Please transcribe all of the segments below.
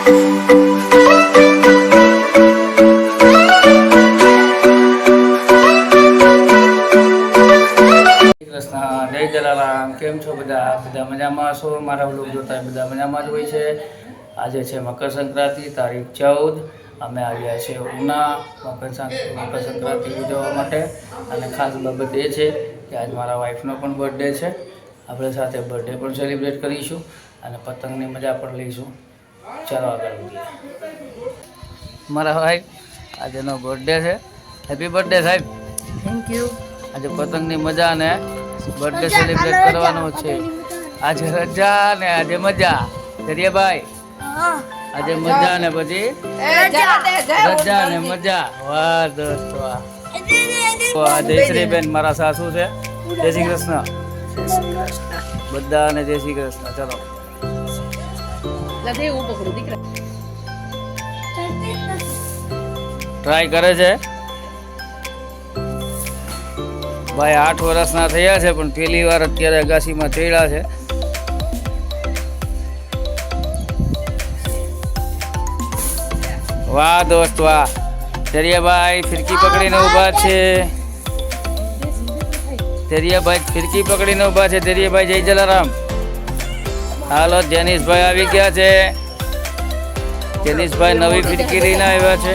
જય જલારામ. કેમ છો બધા? બધા મજામાં છો? મારા વ્લોગ જોતા બધા મજામાં જ હોય છે. આજે છે મકર સંક્રાંતિ, તારીખ 14. અમે આવ્યા છે ઉના મકર સંક્રાંતિ ઉજવવા માટે. અને ખાસ બાબત એ છે કે આજ મારા વાઈફનો પણ બર્થડે છે. આપણે સાથે બર્થડે પણ સેલિબ્રેટ કરીશું અને પતંગની મજા પણ લઈશું. ચાલો આગળ વધીએ. મારા વાઈફ આજનો બર્થડે છે. હેપી બર્થડે સાહેબ. Thank you. આજે પતંગની મજા અને બર્થડે સેલિબ્રેટ કરવાનો છે. આજે રજા ને આજે મજા. દરિયાભાઈ આજે મજા ને પછી રજા ને મજા. વાહ દોસ્ત વાહ. જયશ્રીબેન મારા સાસુ છે. જય શ્રી કૃષ્ણ બધાને. જય શ્રી કૃષ્ણ. ચલો ટ્રાય કરે છે ભાઈ. 8 વર્ષના થયા છે પણ પહેલી વાર અત્યારે અગાસીમાં ચડ્યા છે. વાહ દોસ્ત વાહ. દરિયાભાઈ ફિરકી પકડીને ઊભા છે. દરિયાભાઈ ફિરકી પકડીને ઊભા છે. દરિયાભાઈ જય જલારામ. હાલો જેનીશભાઈ આવી ગયા છે. જેનીશભાઈ નવી ફિરકી લઈને આવ્યા છે.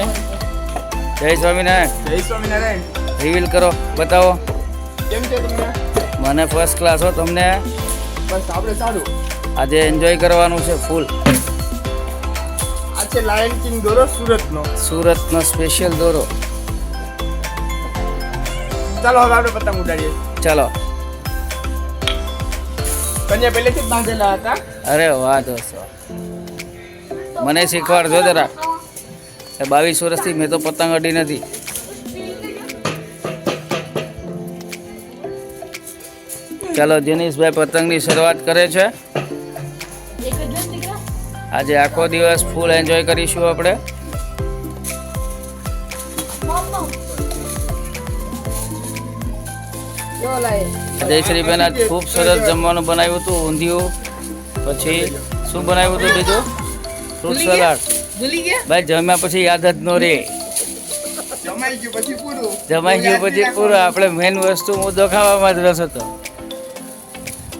જય સ્વામિનારાયણ. જય સ્વામિનારાયણ. રિવીલ કરો, બતાવો. કેમ છે તમને? મને ફર્સ્ટ ક્લાસ હો. તમને? બસ આપણે સારું. આજે એન્જોય કરવાનું છે ફૂલ. આ છે લાયન કિંગ દોરો સુરતનો. સુરતનો સ્પેશિયલ દોરો. ચાલો હવે આપણે પતંગ ઉડાડીએ. ચાલો. કન્યા પહેલેથી જ બાંધેલા હતા. અરે વાહ દોસ્તો, મને શીખવાડજો જરા. 22 વર્ષથી મેં તો પતંગ અડી નથી. ચાલો જેનીશભાઈ પતંગની શરૂઆત કરે છે. આજે આખો દિવસ ફૂલ એન્જોય કરીશું આપણે. જયશ્રીબેન આજ ખૂબ સરસ જમવાનું બનાવ્યું હતું. ઊંધિયું, પછી શું બનાવ્યું હતું બીજું? Fruit salad. ભાઈ જમ્યા પછી યાદ જ નો રે. જમાઈ ગયું પછી પૂરું. જમાઈ ગયું પછી પૂરું. આપણે મેન વસ્તુ મુદ્દો ખાવામાં જ રસ હતો.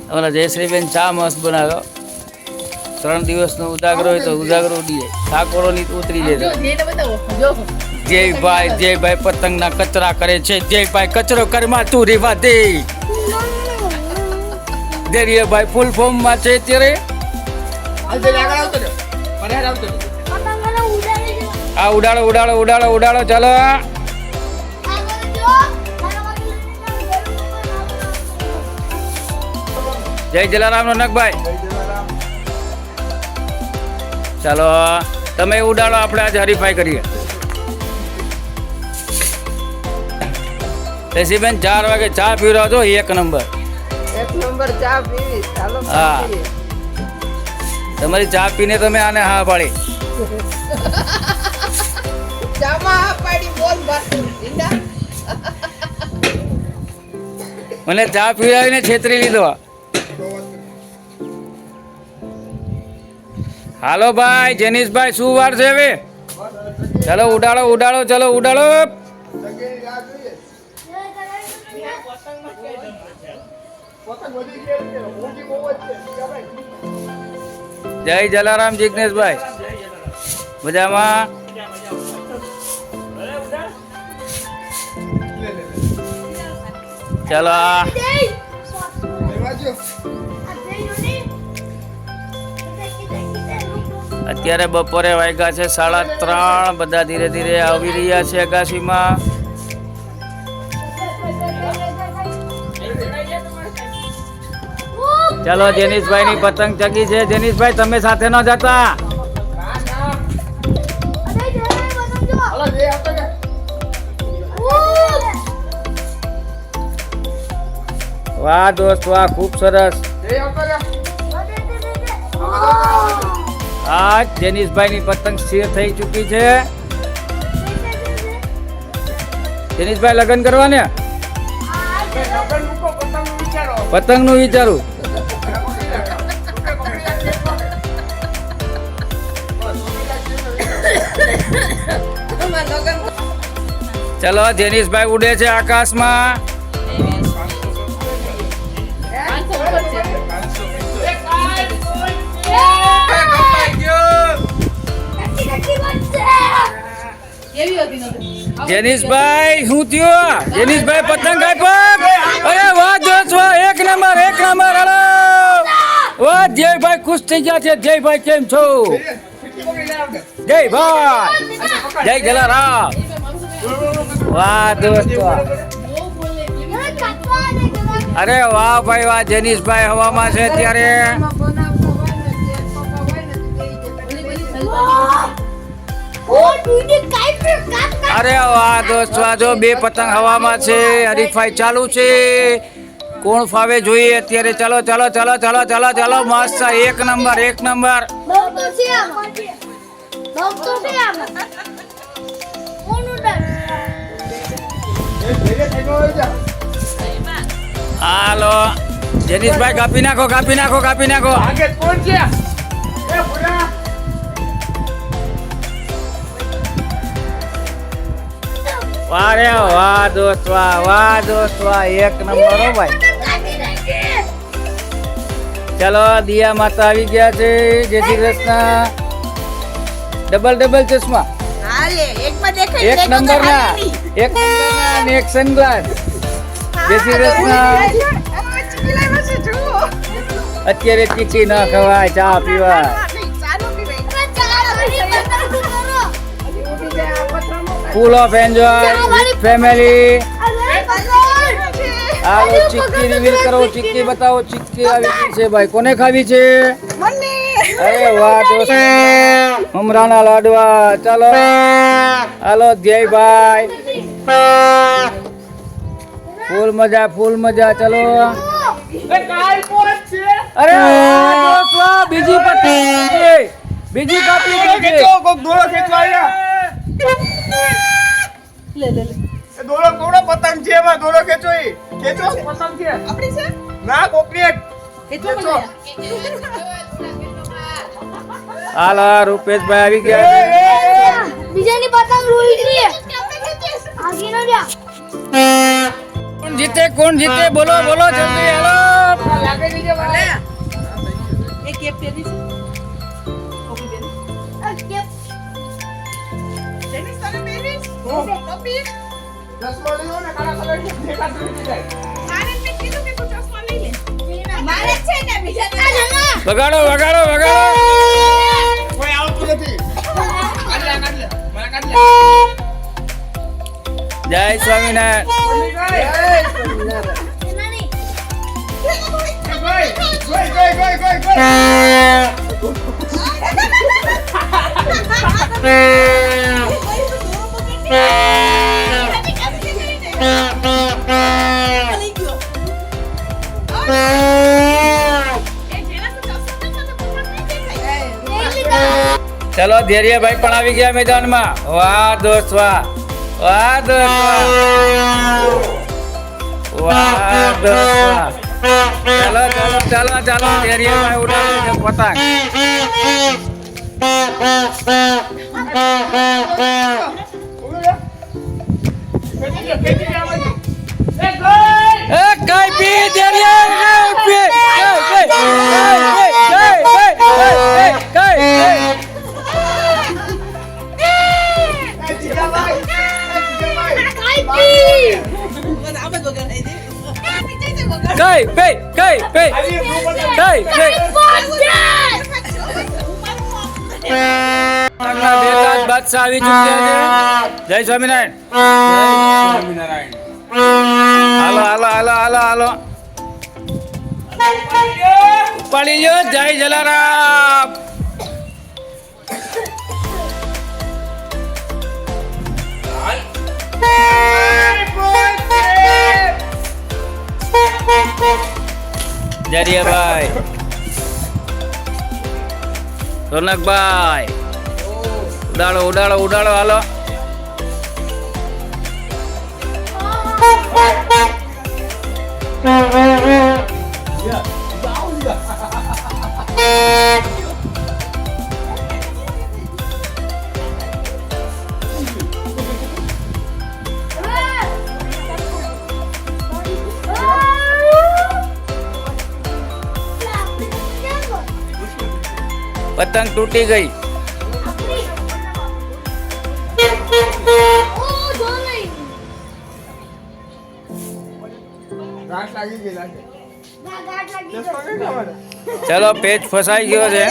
અમારા જયશ્રીબેન ચા મસ્ત બનાવ્યો. 3 દિવસનો ઉજાગરો હોય તો ઉજાગરો ઉડીએ. ઠાકોરોની ઉતરી જાય. જયભાઈ પતંગના કચરા કરે છે. જયભાઈ કચરો કરમાં તું રેવા દે. દરિયાભાઈ ફૂલ ફોર્મમાં છે અત્યારે. આ ઉડાડો ઉડાડો ઉડાડો ઉડાડો. ચાલો જય જલારામ રોનકભાઈ. ચાલો તમે ઉડાડો, આપણે આજે હરીફાઈ કરીએ. જયશ્રીબેન 4 વાગે ચા પીવડાવો છો. 1 નંબર. 1 નંબર ચા પીવી. ચાલો હા, તમારી ચા પીને તમે આને હા પાડી. ચામાં હા પાડી બોલ બાતું ઈંડા. મને ચા પીવડાવીને છેતરી લીધો. હાલો ભાઈ જેનીશભાઈ, શું વાર છે હવે? ચાલો ઉડાડો ઉડાડો. ચાલો ઉડાડો. જય જલારામ જિગ્નેશભાઈ. મજામાં? ચાલો અત્યારે બપોરે વાગ્યા છે 3:30. બધા ધીરે ધીરે આવી રહ્યા છે અગાસીમાં. ચાલો જેનીશભાઈ ની પતંગ ચગી છે. જેનીશભાઈ તમે સાથે ન જતા. વાહ દોસ્ત વાહ, ખૂબ સરસ. હા, જેનીશભાઈ ની પતંગ સ્થિર થઈ ચૂકી છે. જેનીશભાઈ લગ્ન કરવા ને? પતંગ નું વિચારું. ચલો જેનીશભાઈ ઉડે છે આકાશમાં. જેનીશભાઈ શું થયું? જેનીશભાઈ પતંગ કાપ્યો. અરે વાહ દોસ્ત વાહ, એક નંબર એક નંબર. હાલો વાહ, જયભાઈ ખુશ થઈ ગયા છે. જયભાઈ કેમ છો? જયભાઈ જય જલારામ. વાહ દોસ્ત વાહ. અરે વાહ ભાઈ વાહ, જેનીશભાઈ હવામાં છે અત્યારે. અરે વાહ દોસ્ત વાહ, જો બે પતંગ હવામાં છે. હરીફાઈ ચાલુ છે. કોણ ફાવે જોઈએ અત્યારે. ચાલો ચાલો ચાલો ચાલો ચાલો ચાલો, મસ્ત એક નંબર એક નંબર. હાલો જેનીશભાઈ, કાપી નાખો કાપી નાખો કાપી નાખો. આગે કોણ છે? એ ભૂરા. વારે વાહ દોસ્ત વાહ, વાહ દોસ્ત વાહ, એક નંબર હો ભાઈ. ચલો દિયા માતા આવી ગયા છે. જય શ્રી કૃષ્ણ. ડબલ ડબલ ચશ્મા, હાલે એકમાં દેખાય એક નંબર ના, એક નંબર ના અને એક સનગ્લાસ. જય શ્રી કૃષ્ણ. અત્યારે ચીકી ના ખવાય, ચા પીવાય. Full of enjoy family. હાલો ચીક્કી રિવીલ કરો, ચીક્કી બતાવો. ચીક્કી આવી ગઈ છે ભાઈ, કોને ખાવી છે? અરે વાહ દોસ્ત, મમરાના લાડવા. ચાલો હાલો ધ્યેયભાઈ, ફૂલ મજા ફૂલ મજા. ચલો અરે વાહ દોસ્ત વાહ, બીજી પતંગ છે. બીજી કાપી ગઈ છે. કોક દોરો ખેંચવા આવ્યા. એ દોરો કોનો પતંગ છે? એમાં દોરો ખેંચો. ઈ ખેંચો પતંગ છે આપણી છે ના કોકની એક ખેંચો. હાલો રૂપેશભાઈ આવી ગયા. બીજાની પતંગ રોઈ ગઈ. આગે ન જા. કોણ જીતે કોણ જીતે? બોલો બોલો જલ્દી. હાલો લાગે દીજે વાલે. એક કેપ પેરી છે જેની સામે પેરી ટોપી ચશ્મા લીધો ને કાળા કલર ની દેખાતું નથી જાય. મારે મેં કીધું કે તું ચશ્મા લઈ લે. મારે છે ને બીજા વગાડો વગાડો વગાડો. કોઈ આવતું નથી. કાઢ લે મને કાઢ લે. જય સ્વામિનારાયણ. ચલો ધૈર્યભાઈ પણ આવી ગયા મેદાનમાં. વાહ દોસ્ત વાહ, વાહ દોસ્ત વાહ, વાહ દોસ્ત વાહ. ચાલો ચાલો ચાલો ચાલો, ધૈર્યભાઈ ઉડાવે છે પતંગ. એ કઈ પી ધૈર્ય પી બાદશાહ આવી ચૂક્યા છે. જય સ્વામિનારાયણ. હાલો હાલો હાલો હાલો હાલો, ઉપાડી લ્યો. જય જલારામ. જરિયાભાઈ, રોનકભાઈ, ઉડાડો ઉડાડો ઉડાડો. હાલો પતંગ તૂટી ગઈ. ઓ જો નહીં ગાંઠ લાગી ગઈ લાગે. ના ગાંઠ લાગી ચશ્મા કઈ ખાવાના? ચલો પેચ ફસાઈ ગયો છે.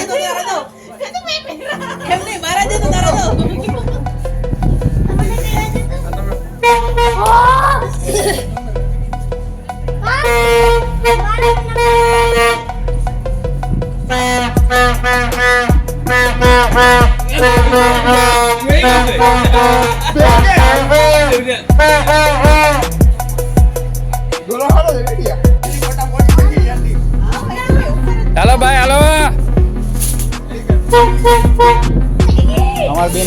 દોરો હાલો છે રેડિયા. ફટાફટ પડી જલ્દી. ચાલો ભાઈ હાલો. અમાર બેન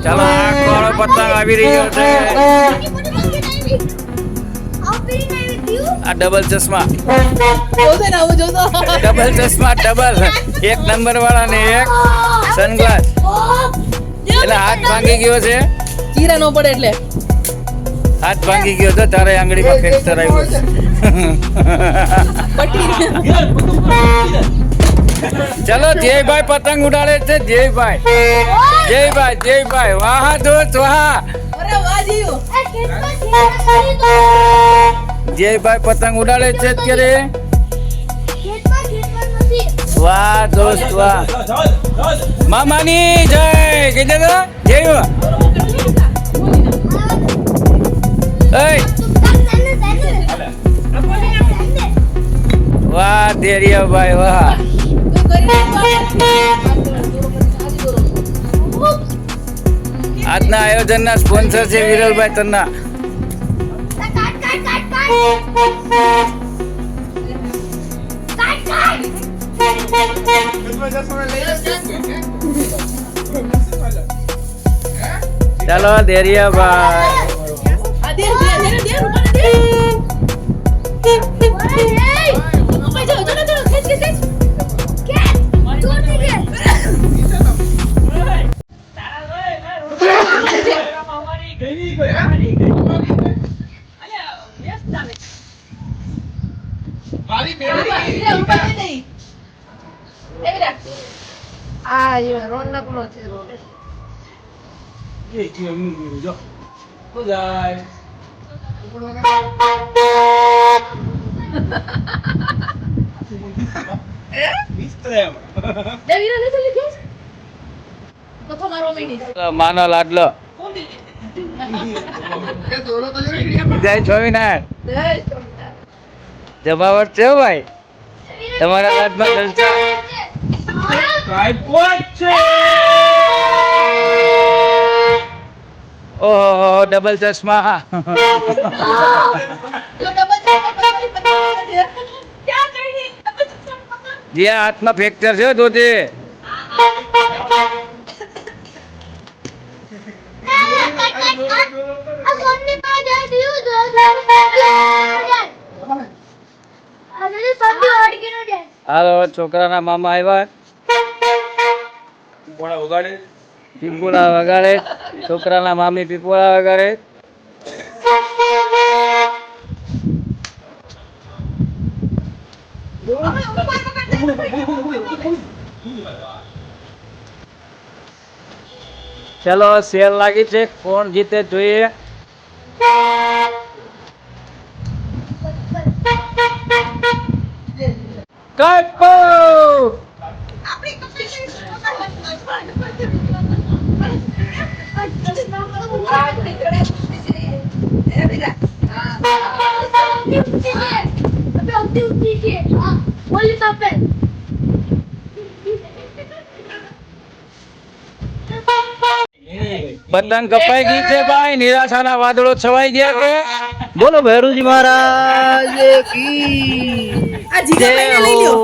ચાલો આંખ વાળો પતંગ આવી રહ્યો છે. આ ડબલ ચશ્મા ડબલ એક નંબર વાળા ને એક સનગ્લાસ. એટલે હાથ ભાંગી ગયો છે. ચીરા નો પડે એટલે હાથ ભાંગી ગયો તો તારે આંગળીમાં ફ્રેક્ચર આવ્યું છે. ચલો જયભાઈ પતંગ ઉડાડે છે. જયભાઈ વાહ દોસ્ત વાહ. અરે વાહ જીઓ જયભાઈ પતંગ ઉડાડે છે અત્યારે. વાહ દોસ્ત વાહ. મામાની જય કીધે તો જય. વાહ દેરિયાભાઈ વાહ. આજના આયોજનના સ્પોન્સર છે વિરલભાઈ તન્ના. ચશ્મા લઈ લે. ચાલો દેરિયાભાઈ. આ દે રૂપા દે ઉપર જાઓ ચલો ચલો ખેંચ મારી બેન આ રોનક નો છે માનો લાડલો જય સ્વામિનારાયણ. જમાવટ છે હો ભાઈ તમારા હાથમાં જલસા. ઓહો ડબલ ચશ્મા. જે હાથમાં ફ્રેક્ચર છે તો તે હાલો છોકરાના મામા આવ્યા. પીપોળા વગાડે. છોકરાના મામી પીપોળા વગાડે. ચલો સેલ લાગી છે. કોણ જીતે જોઈએ. કાપો પતંગ કપાઈ ગઈ છે ભાઈ. નિરાશાના વાદળો છવાઈ ગયા છે. બોલો ભૈરુજી મહારાજ કી આ જીગા ભાઈને લઈ લ્યો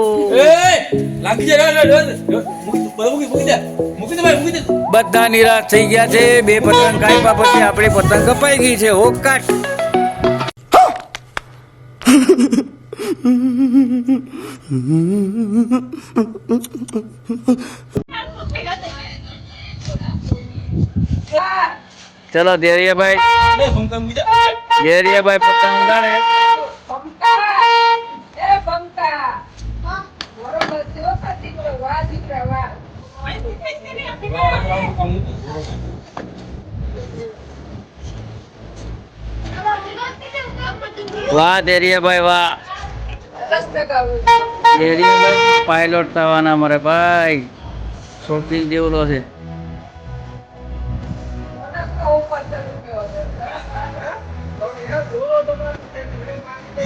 બધા નિરાશ થઈ ગયા છે. બે પતંગ કાપ્યા પછી આપણી પતંગ કપાઈ ગઈ છે. હોકાટ. ચલો ધૈર્યભાઈ ધૈર્યભાઈ પતંગ ઉડાડે. એ બંકા બરોબર છે હો દીકરો વાહ દીકરા વાહ વાહ ધૈર્યભાઈ વાહ. ધૈર્યભાઈ પાયલોટ થવાના મારે ભાઈ. શોખીન જેવડો છે.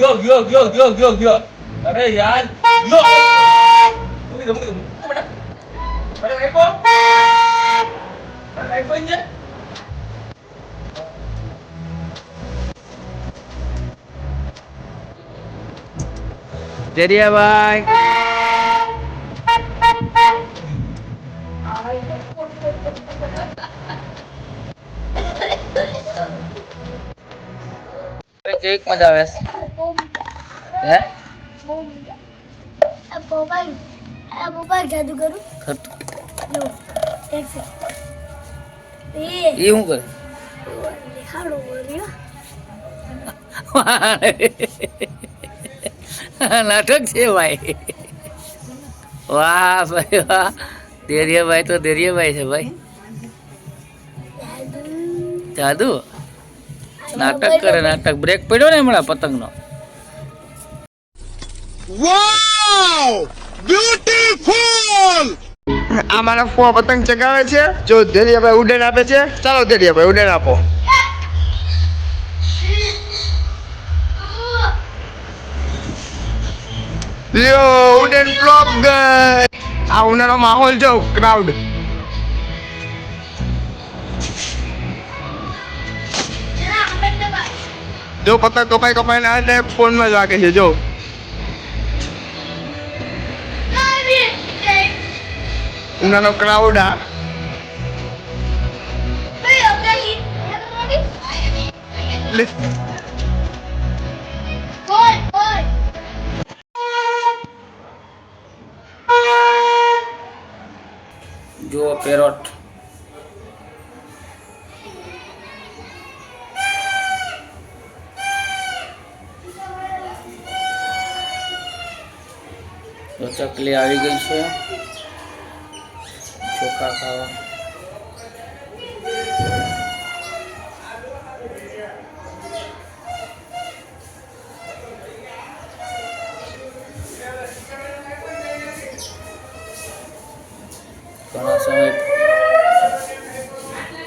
ગયો અરે યાર ગયો મૂકી દો બેટા અરે આઈફોન છે ધૈર્યભાઈ કેક મજા આવે છે? હે મોબાઈલ જાદુ કરું લો એક સે એ એ શું કરે? દેખાડો બોલ્યો નાટક છે ભાઈ. વાહ ભાઈ વાહ. ધૈર્યભાઈ તો ધૈર્યભાઈ છે ભાઈ. જાદુ નાટક કરે નાટક. બ્રેક પડ્યો ને હમણાં પતંગનો. આ મારા ફુવા પતંગ ચગાવે છે જો ધૈર્યભાઈ ઉડાન આપે છે ચાલો ધૈર્યભાઈ ઉડાન આપો લ્યો ઉડાન ફ્લોપ ગઈ આ ઉનાળો માહોલ જો ક્રાઉડ જો પતંગ કપાઈ ના એટલે ફોનમાં જ વાગે છે જો ઉનાળો ક્રાઉડ આ લે જુઓ પેરોટ. તો ચકલી આવી ગઈ છે ચોખા ખાવા.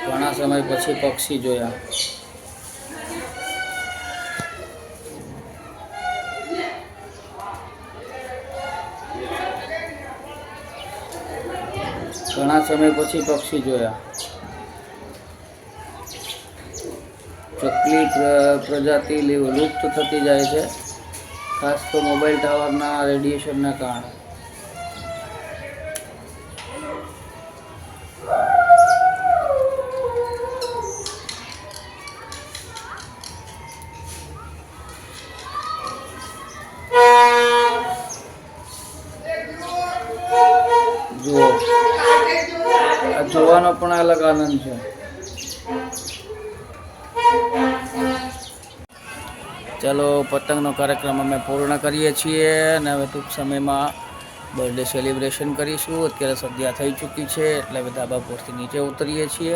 ઘણા સમય પછી પક્ષી જોયા. ઘણા સમય પછી પક્ષી જોયા. ચકલી પ્રજાતિ લુપ્ત થતી જાય છે, ખાસ તો મોબાઈલ ટાવરના રેડિયેશનના કારણે. જુઓ આ જોવાનો પણ અલગ આનંદ છે. ચાલો પતંગનો કાર્યક્રમ અમે પૂર્ણ કરીએ છીએ અને હવે ટૂંક સમયમાં બર્થડે સેલિબ્રેશન કરીશું. અત્યારે સંધ્યા થઈ ચૂકી છે એટલે બધા ધાબા પરથી નીચે ઉતરીએ છીએ.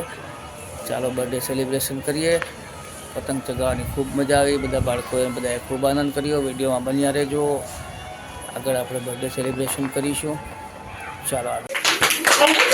ચાલો બર્થડે સેલિબ્રેશન કરીએ. પતંગ ચગાવવાની ખૂબ મજા આવી. બધા બાળકોએ બધાએ ખૂબ આનંદ કર્યો. વિડીયોમાં બન્યા રહેજો. આગળ આપણે બર્થડે સેલિબ્રેશન કરીશું. ચાલો આગળ.